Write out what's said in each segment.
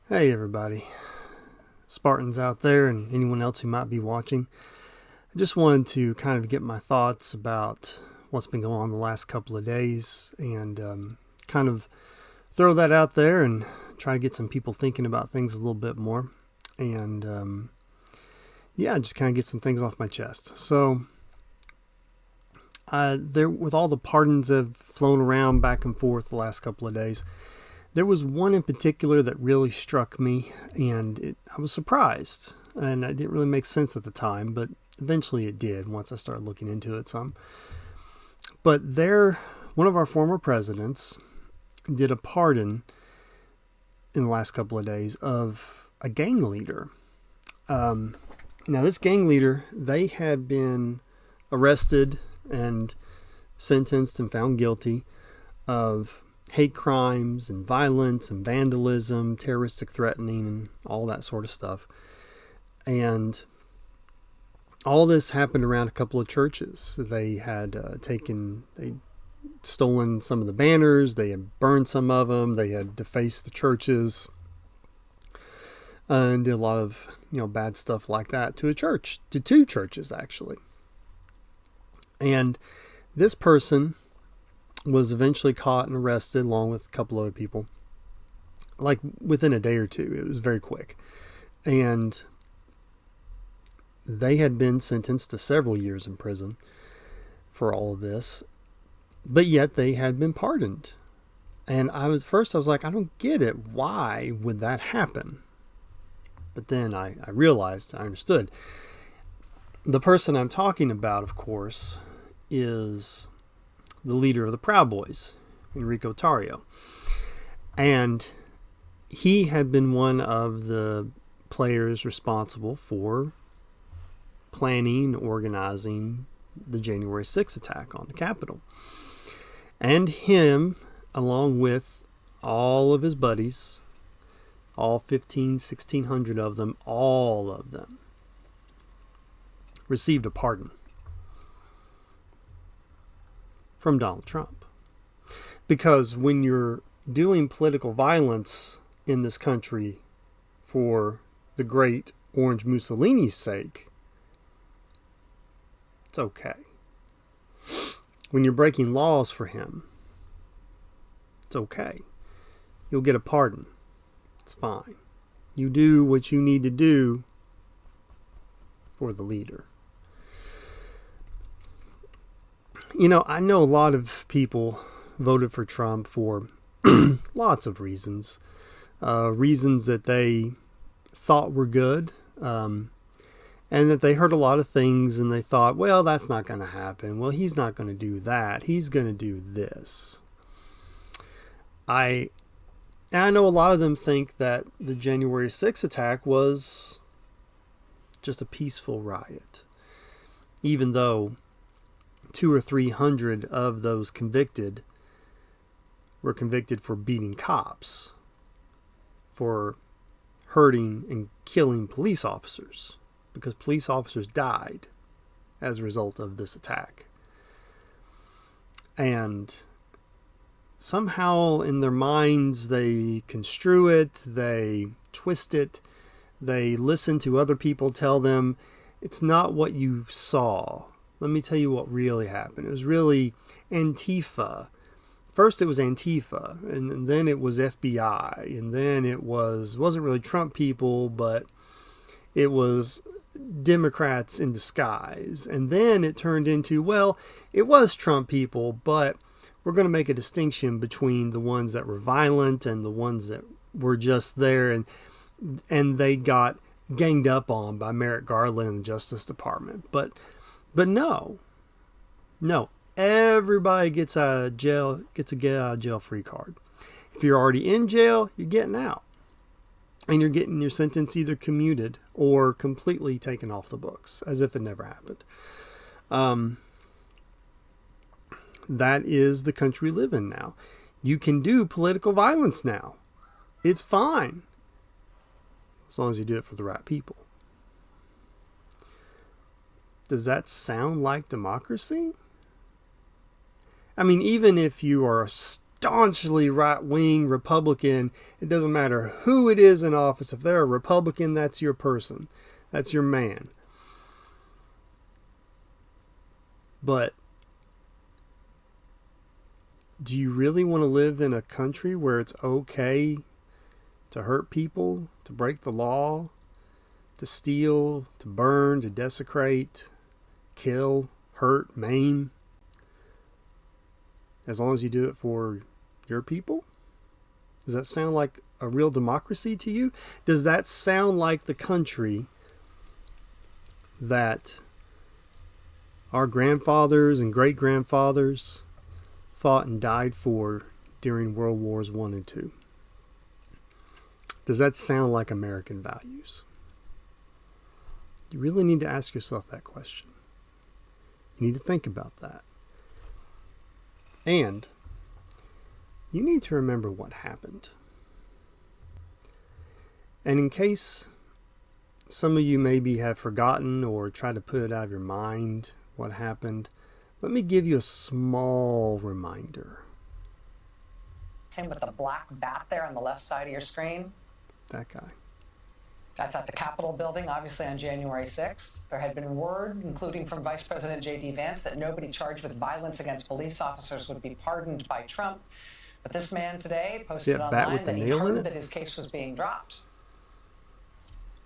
Hey everybody, Spartans out there and anyone else who might be watching. I just wanted to kind of get my thoughts about what's been going on the last couple of days and kind of throw that out there and try to get some people thinking about things a little bit more. And just kind of get some things off my chest. So there, with all the pardons that have flown around back and forth the last couple of days, there was one in particular that really struck me, and I was surprised, and it didn't really make sense at the time, but eventually it did once I started looking into it some. But one of our former presidents did a pardon in the last couple of days of a gang leader. Now, this gang leader, they had been arrested and sentenced and found guilty of hate crimes and violence and vandalism, terroristic threatening, and all that sort of stuff. And all this happened around a couple of churches. They had they'd stolen some of the banners, they had burned some of them, they had defaced the churches, and did a lot of bad stuff like that to two churches actually. And this person was eventually caught and arrested along with a couple other people, like within a day or two. It was very quick. And they had been sentenced to several years in prison for all of this, but yet they had been pardoned. And I was like, I don't get it. Why would that happen? But then I realized, I understood. The person I'm talking about, of course, is the leader of the Proud Boys, Enrico Tarrio. And he had been one of the players responsible for planning, organizing the January 6th attack on the Capitol. And him, along with all of his buddies, all 1,600 of them, all of them, received a pardon from Donald Trump. Because when you're doing political violence in this country for the great Orange Mussolini's sake, it's okay. When you're breaking laws for him, it's okay. You'll get a pardon. It's fine. You do what you need to do for the leader. I know a lot of people voted for Trump for lots of reasons. Reasons that they thought were good, and that they heard a lot of things and they thought, well, that's not going to happen. Well, he's not going to do that. He's going to do this. I know a lot of them think that the January 6th attack was just a peaceful riot, even though 200 or 300 of those convicted were convicted for beating cops, for hurting and killing police officers, because police officers died as a result of this attack. And somehow in their minds they construe it, they twist it, they listen to other people tell them it's not what you saw. Let me tell you what really happened. It was really Antifa. First it was Antifa, and then it was FBI, and then wasn't really Trump people, but it was Democrats in disguise. And then it turned into, well, it was Trump people, but we're going to make a distinction between the ones that were violent and the ones that were just there, and they got ganged up on by Merrick Garland and the Justice Department. But no, everybody gets a get out of jail free card. If you're already in jail, you're getting out, and you're getting your sentence either commuted or completely taken off the books, as if it never happened. That is the country we live in now. You can do political violence now. It's fine, as long as you do it for the right people. Does that sound like democracy? I mean, even if you are staunchly right-wing Republican. It doesn't matter who it is in office. If they're a Republican, that's your person. That's your man. But do you really want to live in a country where it's okay to hurt people, to break the law, to steal, to burn, to desecrate, kill, hurt, maim? As long as you do it for your people? Does that sound like a real democracy to you? Does that sound like the country that our grandfathers and great-grandfathers fought and died for during World Wars I and II? Does that sound like American values? You really need to ask yourself that question. You need to think about that. And you need to remember what happened. And in case some of you maybe have forgotten or tried to put it out of your mind what happened, let me give you a small reminder. Him with the black bat there on the left side of your screen. That guy. That's at the Capitol building, obviously on January 6th. There had been word, including from Vice President J.D. Vance, that nobody charged with violence against police officers would be pardoned by Trump. But this man today posted online that he heard that his case was being dropped.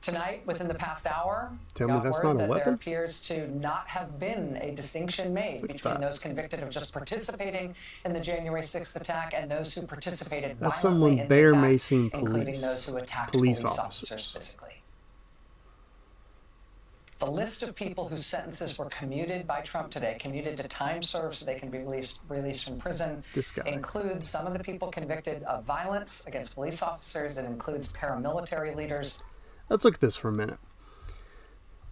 Tonight, within the past hour, tell me that's not a weapon? There appears to not have been a distinction made between those convicted of just participating in the January 6th attack and those who participated violently in the attack, including those who attacked police officers physically. The list of people whose sentences were commuted by Trump today, commuted to time served so they can be released from prison, includes some of the people convicted of violence against police officers. It includes paramilitary leaders. Let's look at this for a minute.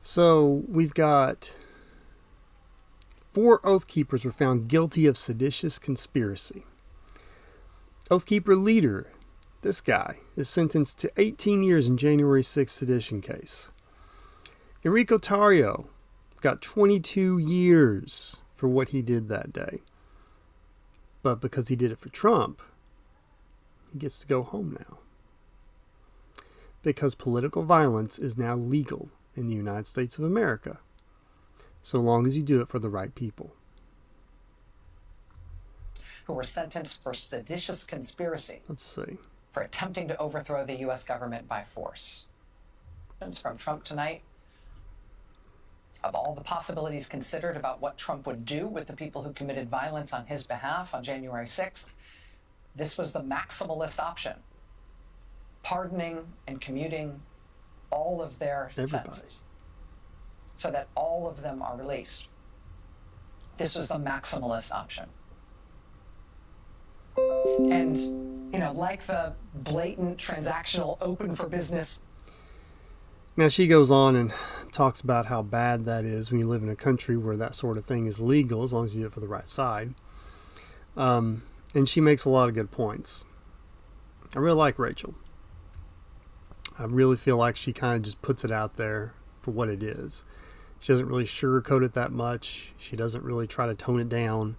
So we've got 4 Oath Keepers were found guilty of seditious conspiracy. Oath Keeper leader, this guy, is sentenced to 18 years in January 6th sedition case. Enrico Tarrio got 22 years for what he did that day. But because he did it for Trump, he gets to go home now. Because political violence is now legal in the United States of America, so long as you do it for the right people. Who were sentenced for seditious conspiracy. Let's see. For attempting to overthrow the U.S. government by force. From Trump tonight, of all the possibilities considered about what Trump would do with the people who committed violence on his behalf on January 6th, this was the maximalist option. Pardoning and commuting all of their sentences so that all of them are released. This was the maximalist option. And, like the blatant transactional open for business. Now she goes on and talks about how bad that is when you live in a country where that sort of thing is legal, as long as you do it for the right side. And she makes a lot of good points. I really like Rachel. I really feel like she kind of just puts it out there for what it is. She doesn't really sugarcoat it that much. She doesn't really try to tone it down.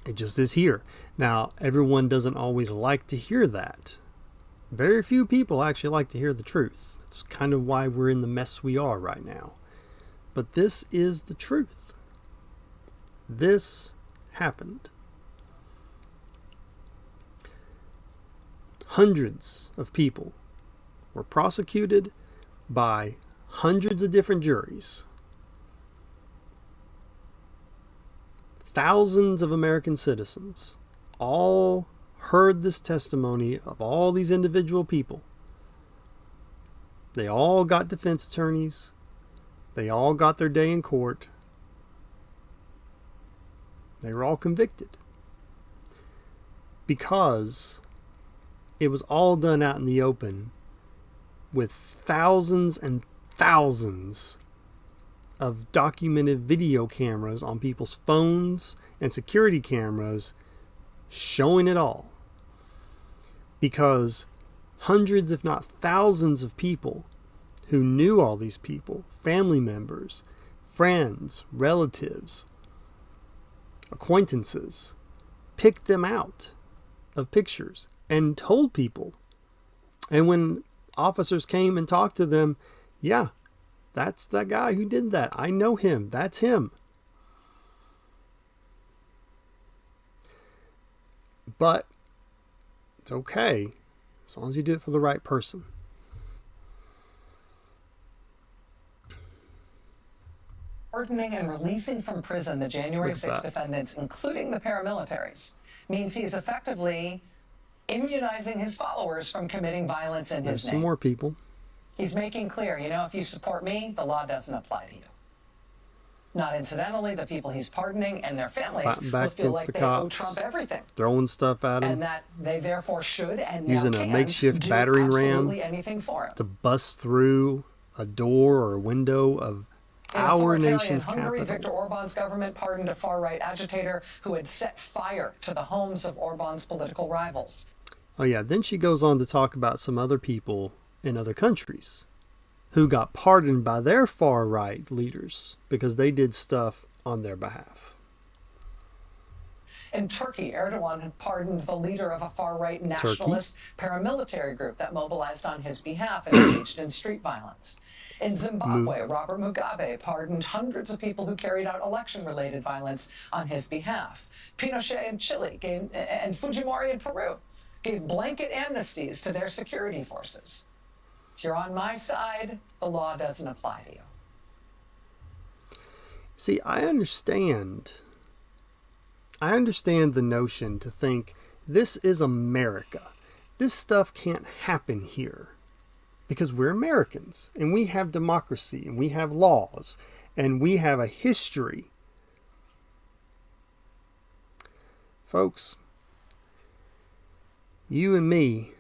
It just is here. Now, everyone doesn't always like to hear that. Very few people actually like to hear the truth. That's kind of why we're in the mess we are right now. But this is the truth. This happened. Hundreds of people were prosecuted by hundreds of different juries. Thousands of American citizens all heard this testimony of all these individual people. They all got defense attorneys. They all got their day in court. They were all convicted. Because it was all done out in the open with thousands and thousands of documented video cameras on people's phones and security cameras showing it all. Because hundreds, if not thousands of people who knew all these people, family members, friends, relatives, acquaintances, picked them out of pictures and told people. And when officers came and talked to them, yeah, that's the guy who did that. I know him. That's him. But it's okay as long as you do it for the right person. Pardoning and releasing from prison the January 6 defendants, including the paramilitaries, means he's effectively immunizing his followers from committing violence in his name. There's some more people. He's making clear, if you support me, the law doesn't apply to you. Not incidentally, the people he's pardoning and their families will feel like they owe Trump everything. Throwing stuff at him. And that they therefore should and using now a can makeshift do battering ram absolutely anything for him. to bust through a door or a window of our nation's Hungary, capital. Viktor Orban's government pardoned a far-right agitator who had set fire to the homes of Orban's political rivals. Oh yeah, then she goes on to talk about some other people in other countries who got pardoned by their far-right leaders because they did stuff on their behalf. In Turkey, Erdogan had pardoned the leader of a far-right nationalist paramilitary group that mobilized on his behalf and engaged in street violence. In Zimbabwe, Robert Mugabe pardoned hundreds of people who carried out election-related violence on his behalf. Pinochet in Chile and Fujimori in Peru gave blanket amnesties to their security forces. If you're on my side, the law doesn't apply to you. See, I understand the notion to think this is America. This stuff can't happen here because we're Americans and we have democracy and we have laws and we have a history. Folks, you and me,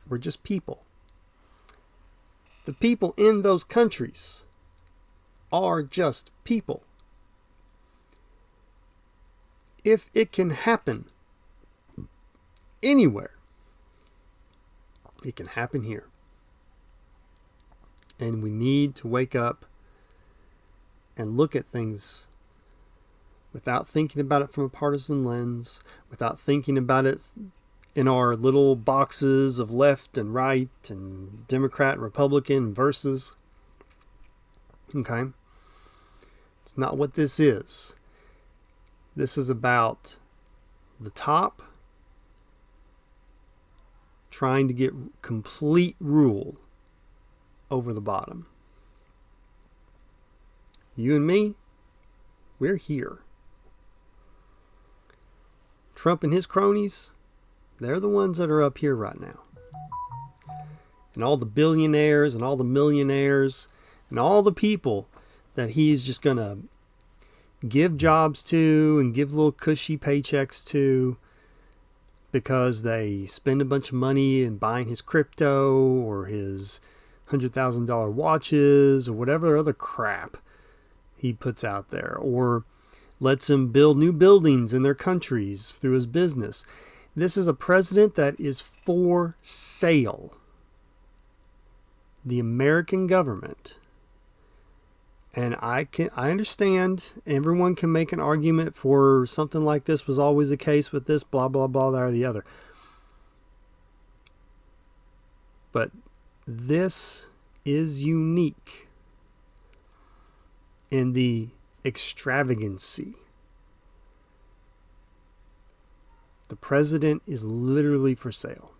we're just people. The people in those countries are just people. If it can happen anywhere, it can happen here. And we need to wake up and look at things without thinking about it from a partisan lens, without thinking about it in our little boxes of left and right and Democrat and Republican versus. Okay? It's not what this is. This is about the top trying to get complete rule over the bottom. You and me, we're here. Trump and his cronies, they're the ones that are up here right now. And all the billionaires and all the millionaires and all the people that he's just going to give jobs to and give little cushy paychecks to because they spend a bunch of money in buying his crypto or his $100,000 watches or whatever other crap he puts out there, or lets him build new buildings in their countries through his business. This is a president that is for sale. The American government. And I understand everyone can make an argument for something like this was always the case with this, blah, blah, blah, that or the other. But this is unique in the extravagancy. The president is literally for sale.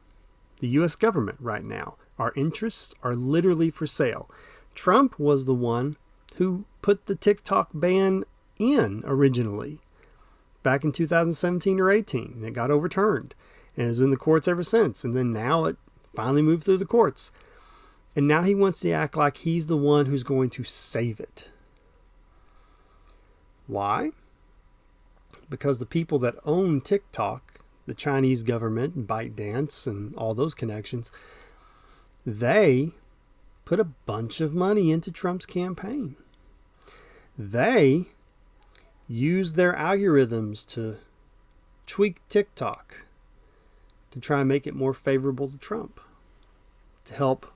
The U.S. government right now, our interests are literally for sale. Trump was the one who put the TikTok ban in originally back in 2017 or 18, and it got overturned and is in the courts ever since. And then now it finally moved through the courts. And now he wants to act like he's the one who's going to save it. Why? Because the people that own TikTok, the Chinese government, ByteDance, and all those connections, they put a bunch of money into Trump's campaign. They use their algorithms to tweak TikTok to try and make it more favorable to Trump, to help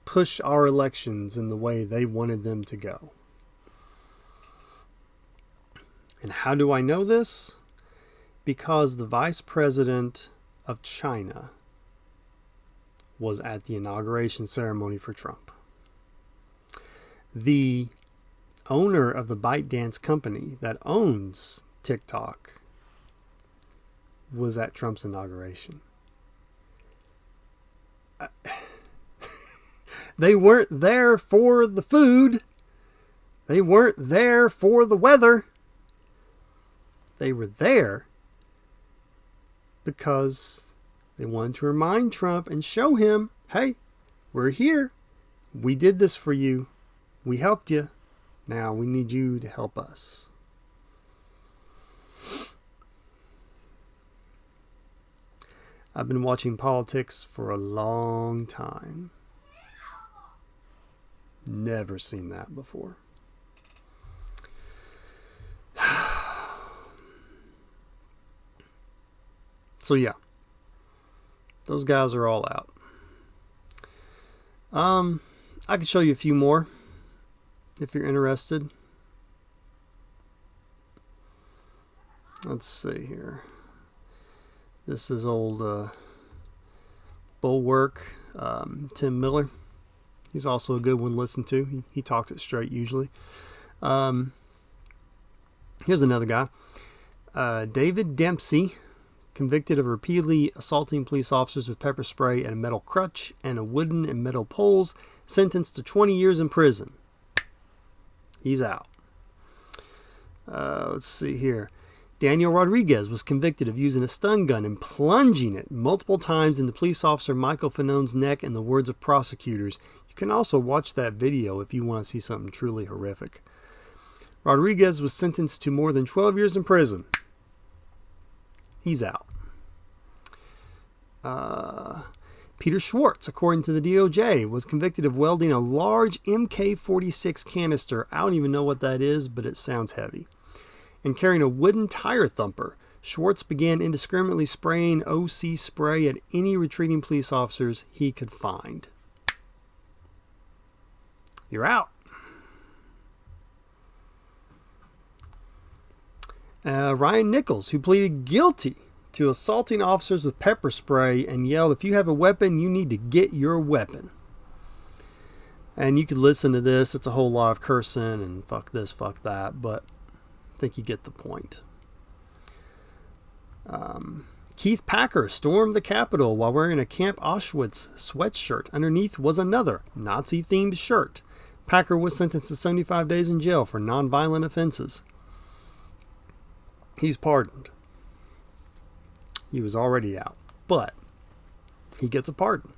push our elections in the way they wanted them to go. And how do I know this? Because the vice president of China was at the inauguration ceremony for Trump. The owner of the ByteDance company that owns TikTok was at Trump's inauguration. They weren't there for the food. They weren't there for the weather. They were there because they wanted to remind Trump and show him, hey, we're here. We did this for you. We helped you. Now we need you to help us. I've been watching politics for a long time. Never seen that before. So yeah, those guys are all out. I could show you a few more if you're interested. Let's see here. This is old Bulwark, Tim Miller. He's also a good one to listen to. He talks it straight usually. Here's another guy. David Dempsey, convicted of repeatedly assaulting police officers with pepper spray and a metal crutch and a wooden and metal poles, sentenced to 20 years in prison. He's out. Let's see here. Daniel Rodriguez was convicted of using a stun gun and plunging it multiple times into police officer Michael Fanone's neck, in the words of prosecutors. You can also watch that video if you want to see something truly horrific. Rodriguez was sentenced to more than 12 years in prison. He's out. Peter Schwartz, according to the DOJ, was convicted of welding a large MK-46 canister. I don't even know what that is, but it sounds heavy. And carrying a wooden tire thumper. Schwartz began indiscriminately spraying OC spray at any retreating police officers he could find. You're out. Ryan Nichols, who pleaded guilty to assaulting officers with pepper spray and yelled, if you have a weapon, you need to get your weapon. And you could listen to this. It's a whole lot of cursing and fuck this, fuck that, but I think you get the point. Keith Packer stormed the Capitol while wearing a Camp Auschwitz sweatshirt. Underneath was another Nazi-themed shirt. Packer was sentenced to 75 days in jail for nonviolent offenses. He's pardoned. He was already out, but he gets a pardon.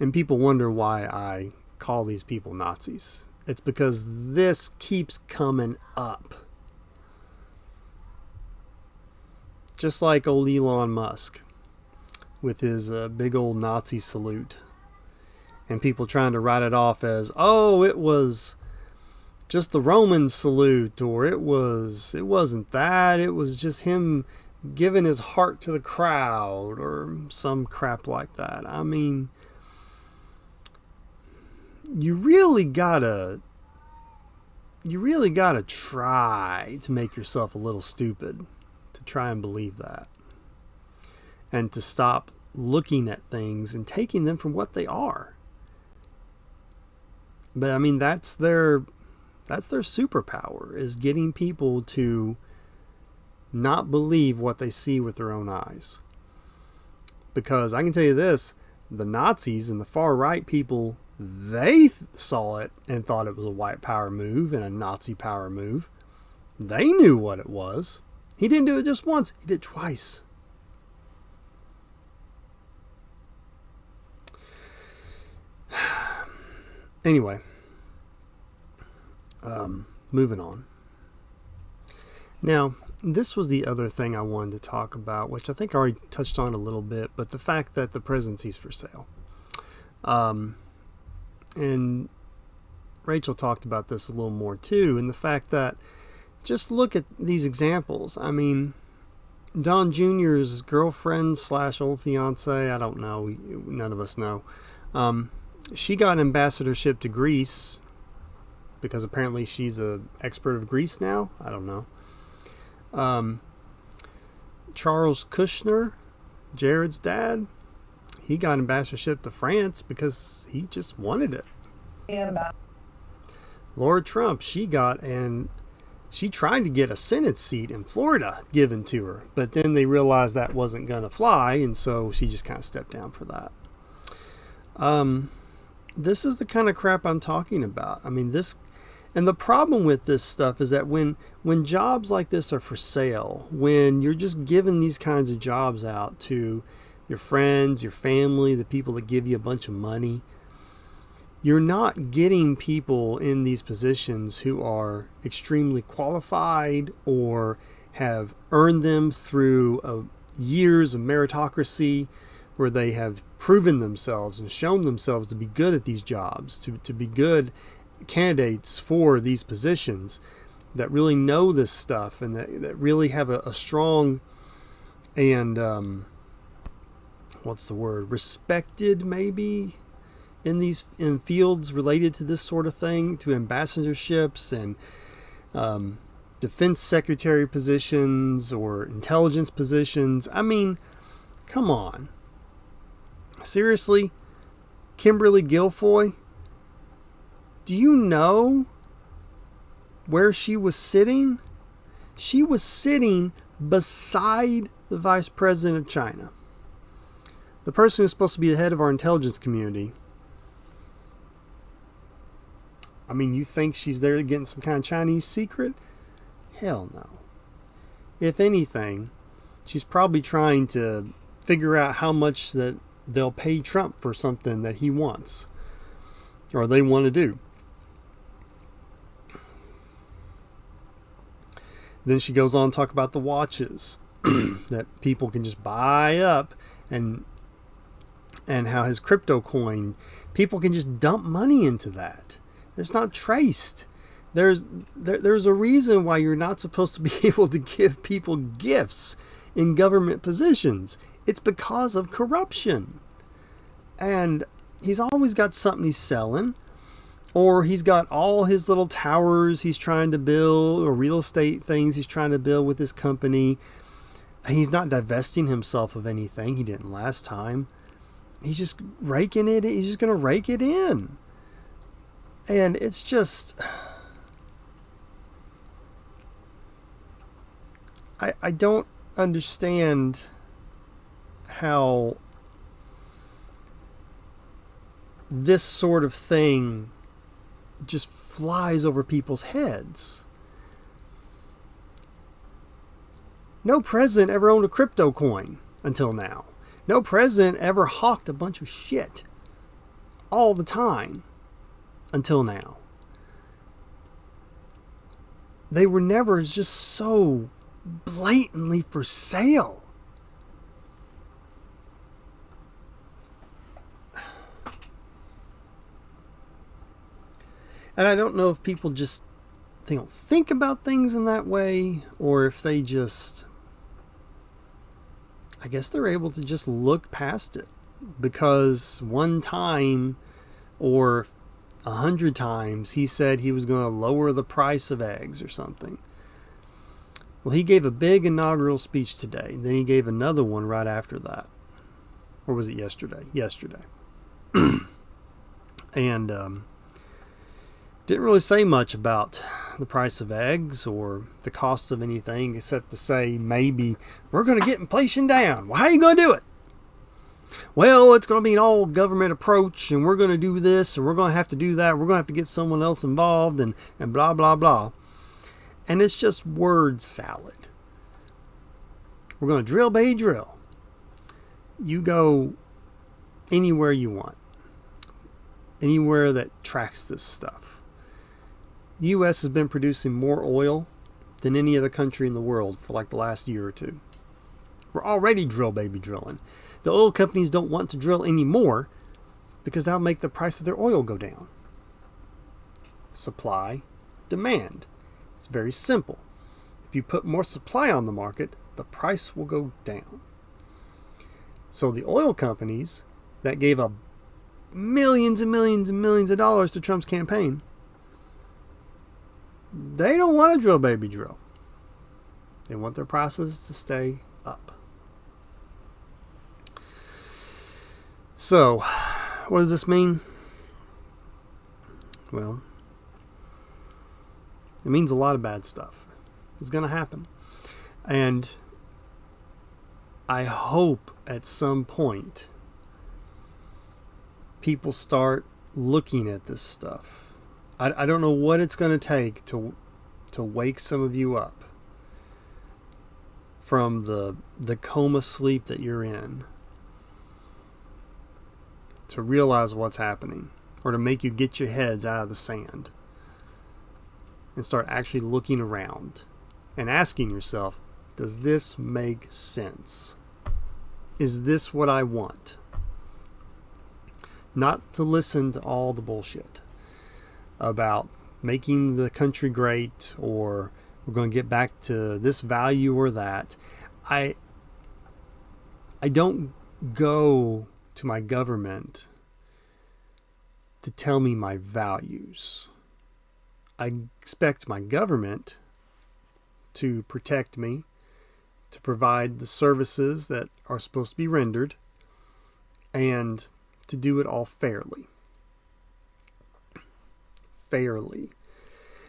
And people wonder why I call these people Nazis. It's because this keeps coming up. Just like old Elon Musk with his big old Nazi salute. And people trying to write it off as, oh, it was just the Roman salute, or it wasn't that, it was just him giving his heart to the crowd, or some crap like that. I mean, you really gotta try to make yourself a little stupid to try and believe that, and to stop looking at things and taking them for what they are. But I mean, that's their superpower, is getting people to not believe what they see with their own eyes. Because I can tell you this, the Nazis and the far right people, they saw it and thought it was a white power move and a Nazi power move. They knew what it was. He didn't do it just once, he did it twice. Anyway, moving on. Now, this was the other thing I wanted to talk about, which I think I already touched on a little bit, but the fact that the presidency's for sale. And Rachel talked about this a little more too, and the fact that, just look at these examples. I mean, Don Jr.'s girlfriend / old fiance, I don't know, none of us know. She got an ambassadorship to Greece because apparently she's an expert of Greece now. I don't know. Charles Kushner, Jared's dad, he got ambassadorship to France because he just wanted it. Laura Trump, she tried to get a Senate seat in Florida given to her, but then they realized that wasn't going to fly, and so she just kind of stepped down for that. This is the kind of crap I'm talking about. I mean, and the problem with this stuff is that when jobs like this are for sale, when you're just giving these kinds of jobs out to your friends, your family, the people that give you a bunch of money, you're not getting people in these positions who are extremely qualified or have earned them through years of meritocracy, where they have proven themselves and shown themselves to be good at these jobs, to be good candidates for these positions, that really know this stuff and that really have a strong and respected maybe in fields related to this sort of thing, to ambassadorships and defense secretary positions or intelligence positions. I mean, come on. Seriously? Kimberly Guilfoyle? Do you know where she was sitting? She was sitting beside the vice president of China. The person who's supposed to be the head of our intelligence community. I mean, you think she's there getting some kind of Chinese secret? Hell no. If anything, she's probably trying to figure out how much that they'll pay Trump for something that he wants or they want to do. Then she goes on to talk about the watches that people can just buy up, and how his crypto coin, people can just dump money into that. It's not traced. There's a reason why you're not supposed to be able to give people gifts in government positions. It's because of corruption. And he's always got something he's selling, or he's got all his little towers he's trying to build, or real estate things he's trying to build with his company. He's not divesting himself of anything. He didn't last time. He's just raking it. He's just going to rake it in. And it's just, I don't understand how this sort of thing just flies over people's heads. No president ever owned a crypto coin until now. No president ever hawked a bunch of shit all the time until now. They were never just so blatantly for sale. And I don't know if people just, they don't think about things in that way, or if they just, I guess they're able to just look past it because one time or 100 times he said he was going to lower the price of eggs or something. Well, he gave a big inaugural speech today. Then he gave another one right after that. Or was it yesterday? Yesterday. And didn't really say much about the price of eggs or the cost of anything, except to say maybe we're going to get inflation down. Well, how are you going to do it? Well, it's going to be an all government approach, and we're going to do this, and we're going to have to do that. We're going to have to get someone else involved, and blah, blah, blah. And it's just word salad. We're going to drill, baby, drill. You go anywhere you want. Anywhere that tracks this stuff. The U.S. has been producing more oil than any other country in the world for like the last year or two. We're already drill, baby, drilling. The oil companies don't want to drill anymore because that'll make the price of their oil go down. Supply, demand. It's very simple. If you put more supply on the market, the price will go down. So the oil companies that gave up millions and millions and millions of dollars to Trump's campaign, they don't want to drill, baby, drill. They want their prices to stay up. So, what does this mean? Well, it means a lot of bad stuff is going to happen. And I hope at some point people start looking at this stuff. I don't know what it's going to take to wake some of you up from the coma sleep that you're in, to realize what's happening, or to make you get your heads out of the sand and start actually looking around and asking yourself, does this make sense? Is this what I want? Not to listen to all the bullshit about making the country great, or we're going to get back to this value or that. I don't go to my government to tell me my values. I expect my government to protect me, to provide the services that are supposed to be rendered, and to do it all fairly. Fairly.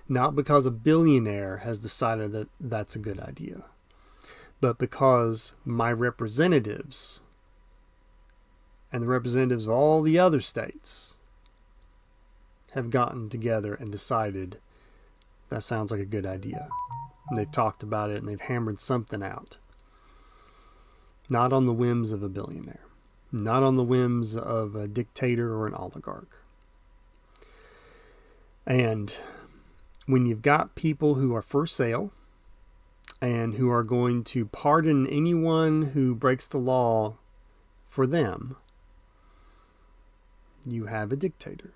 Not because a billionaire has decided that that's a good idea, but because my representatives and the representatives of all the other states have gotten together and decided that sounds like a good idea. And they've talked about it and they've hammered something out. Not on the whims of a billionaire. Not on the whims of a dictator or an oligarch. And when you've got people who are for sale and who are going to pardon anyone who breaks the law for them, you have a dictator.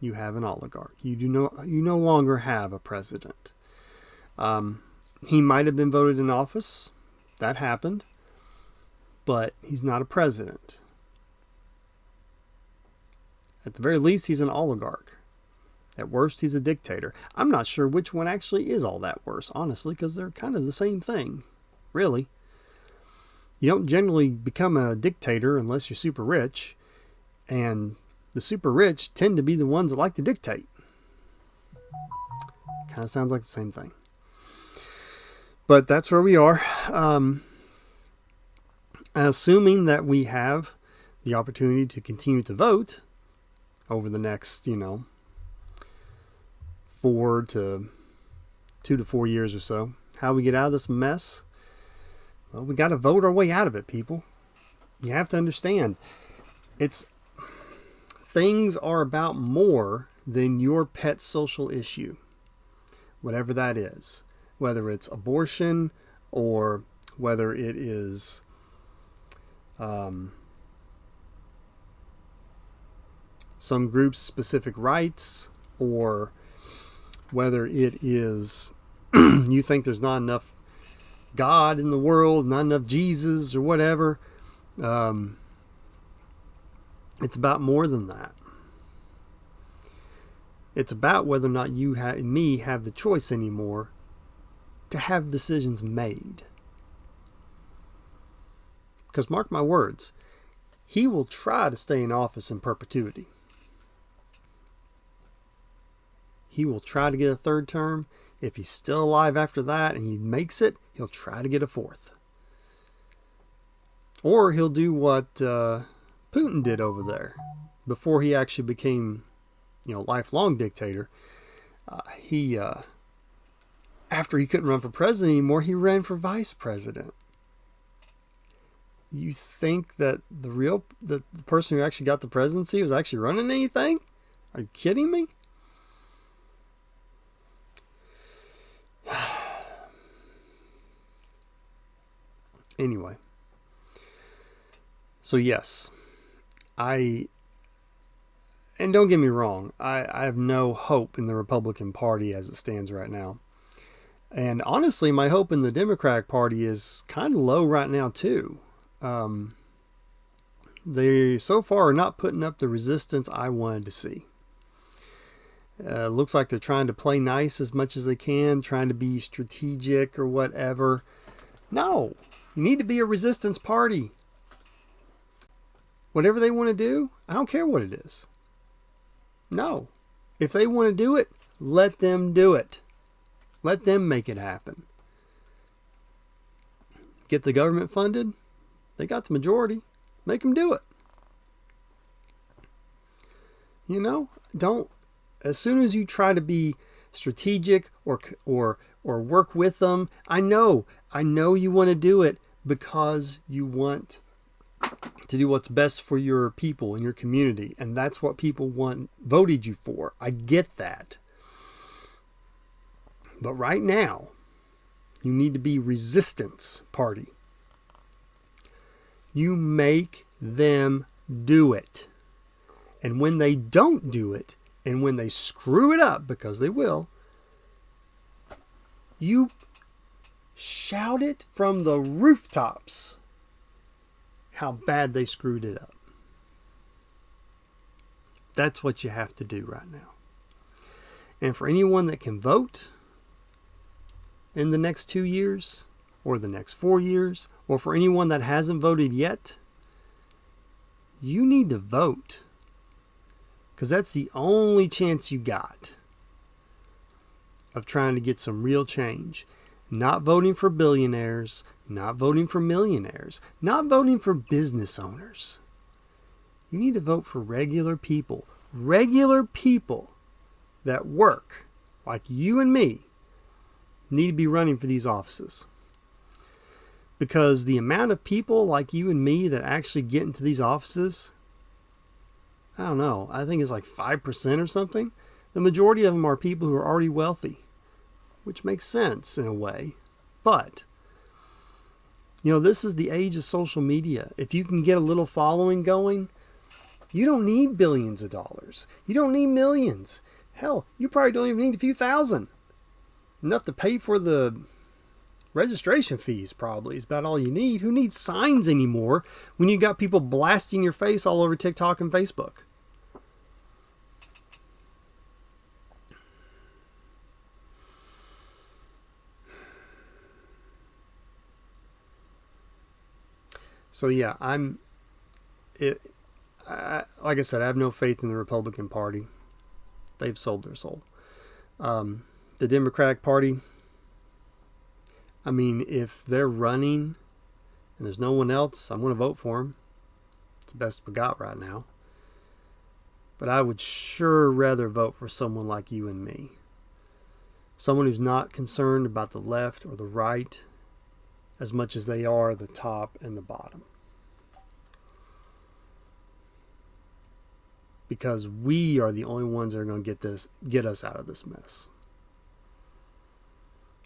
You have an oligarch. You no longer have a president. He might have been voted in office. That happened. But he's not a president. At the very least, he's an oligarch. At worst, he's a dictator. I'm not sure which one actually is all that worse, honestly, because they're kind of the same thing, really. You don't generally become a dictator unless you're super rich, and the super rich tend to be the ones that like to dictate. Kind of sounds like the same thing. But that's where we are. Assuming that we have the opportunity to continue to vote over the next, 2 to 4 years or so. How we get out of this mess? Well, we got to vote our way out of it, people. You have to understand, things are about more than your pet social issue, whatever that is. Whether it's abortion or whether it is some group's specific rights, or whether it is you think there's not enough God in the world, not enough Jesus or whatever. It's about more than that. It's about whether or not you and me have the choice anymore to have decisions made. Because mark my words, he will try to stay in office in perpetuity. He will try to get a third term. If he's still alive after that and he makes it, he'll try to get a fourth. Or he'll do what Putin did over there before he actually became, lifelong dictator. After he couldn't run for president anymore, he ran for vice president. You think that the person who actually got the presidency was actually running anything? Are you kidding me? Anyway. So yes, and don't get me wrong, I have no hope in the Republican Party as it stands right now. And honestly, my hope in the Democratic Party is kind of low right now too. They so far are not putting up the resistance I wanted to see. Looks like they're trying to play nice as much as they can, trying to be strategic or whatever. No, you need to be a resistance party. Whatever they want to do, I don't care what it is. No. If they want to do it, let them do it. Let them make it happen. Get the government funded. They got the majority. Make them do it. You know, don't, as soon as you try to be strategic or work with them, I know you want to do it because you want to do what's best for your people and your community, and that's what people voted you for. I get that. But right now, you need to be resistance party. You make them do it. And when they don't do it, and when they screw it up, because they will, you shout it from the rooftops how bad they screwed it up. That's what you have to do right now. And for anyone that can vote in the next 2 years, or the next 4 years, or for anyone that hasn't voted yet, you need to vote. Because that's the only chance you got of trying to get some real change. Not voting for billionaires, not voting for millionaires, not voting for business owners. You need to vote for regular people that work, like you and me, need to be running for these offices. Because the amount of people like you and me that actually get into these offices, I don't know, I think it's like 5% or something. The majority of them are people who are already wealthy, which makes sense in a way. But, you know, this is the age of social media. If you can get a little following going, you don't need billions of dollars. You don't need millions. Hell, you probably don't even need a few thousand. Enough to pay for the registration fees probably is about all you need. Who needs signs anymore when you got people blasting your face all over TikTok and Facebook? So yeah, like I said, I have no faith in the Republican Party. They've sold their soul. The Democratic Party, I mean, if they're running and there's no one else, I'm going to vote for them. It's the best we got right now. But I would sure rather vote for someone like you and me. Someone who's not concerned about the left or the right as much as they are the top and the bottom. Because we are the only ones that are going to get us out of this mess.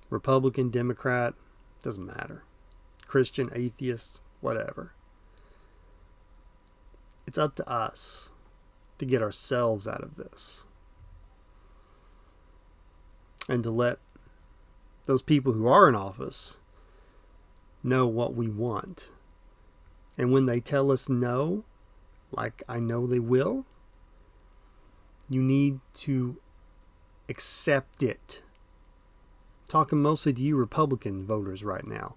Republican, Democrat, doesn't matter. Christian, atheist, whatever. It's up to us to get ourselves out of this. And to let those people who are in office know what we want. And when they tell us no, like I know they will, you need to accept it. Talking mostly to you Republican voters right now.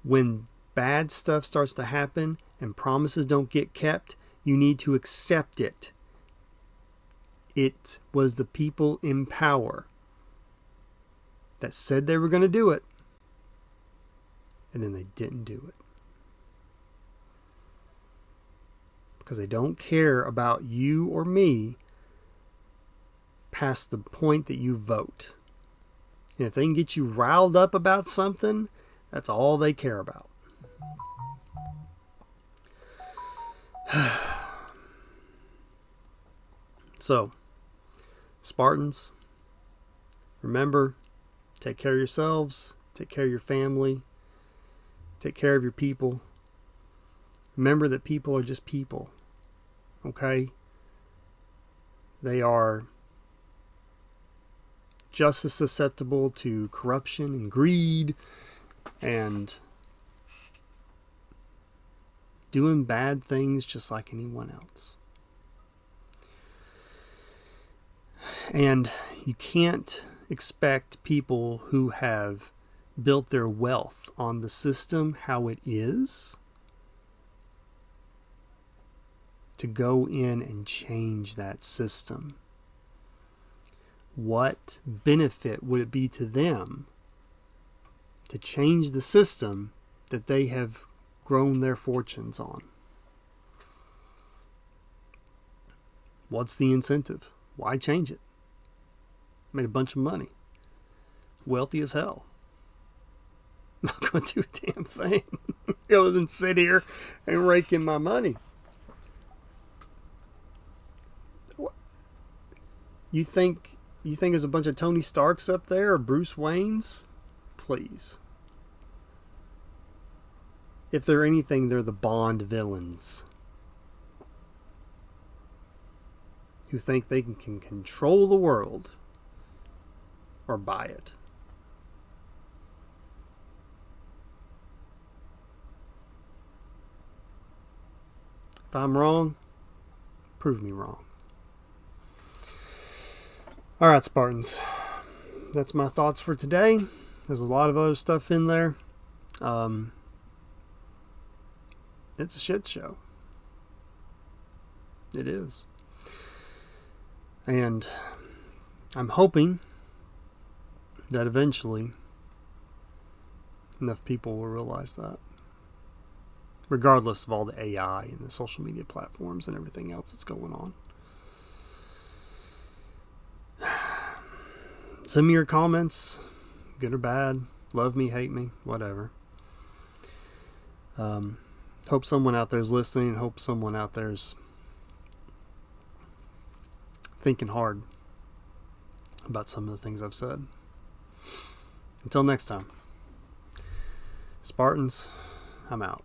When bad stuff starts to happen and promises don't get kept, you need to accept it. It was the people in power that said they were going to do it, and then they didn't do it. Because they don't care about you or me past the point that you vote. And if they can get you riled up about something, that's all they care about. So, Spartans, remember, take care of yourselves, take care of your family, take care of your people. Remember that people are just people, okay? They are just as susceptible to corruption and greed and doing bad things just like anyone else. And you can't expect people who have built their wealth on the system how it is to go in and change that system. What benefit would it be to them to change the system that they have grown their fortunes on? What's the incentive? Why change it? Made a bunch of money. Wealthy as hell. Not going to do a damn thing other than sit here and rake in my money. You think there's a bunch of Tony Starks up there or Bruce Waynes? Please. If they're anything, they're the Bond villains who think they can control the world or buy it. If I'm wrong, prove me wrong. All right, Spartans. That's my thoughts for today. There's a lot of other stuff in there. It's a shit show. It is. And I'm hoping that eventually enough people will realize that. Regardless of all the AI and the social media platforms and everything else that's going on. Send me your comments, good or bad, love me, hate me, whatever. Hope someone out there is listening. Hope someone out there is thinking hard about some of the things I've said. Until next time, Spartans, I'm out.